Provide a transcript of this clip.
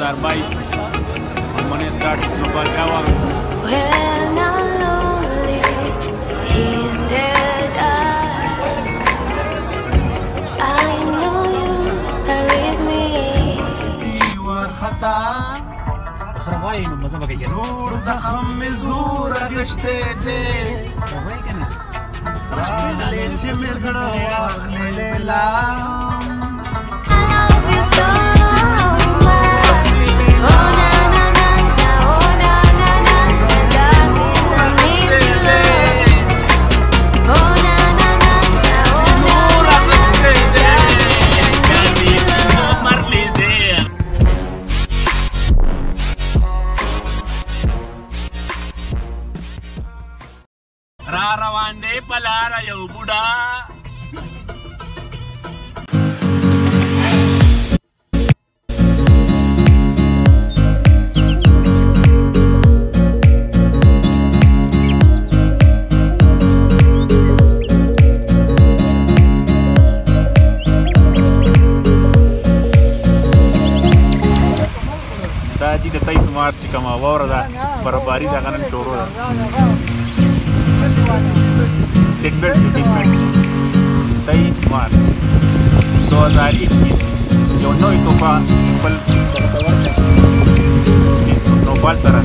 2022 हमने start snowfall का हुआ When I'm lonely in the dark, I know you are with me. दूसरा why no मजा बगे क्या زور زخم می زور اگشته دے वाई क्या ना راغلی چې می زړه واخلې لیلا I love you so much. Oh na na na na, oh na na na, darling, I need your love. Oh na na na na, oh na na na, darling, I need your love. را روان دی پلار یو بوډا دا چې د 23 مارچ چې کومه واوره ده برابري ده غنن شروع ده segment 23 मार्च 2021 जो no y topa no faltará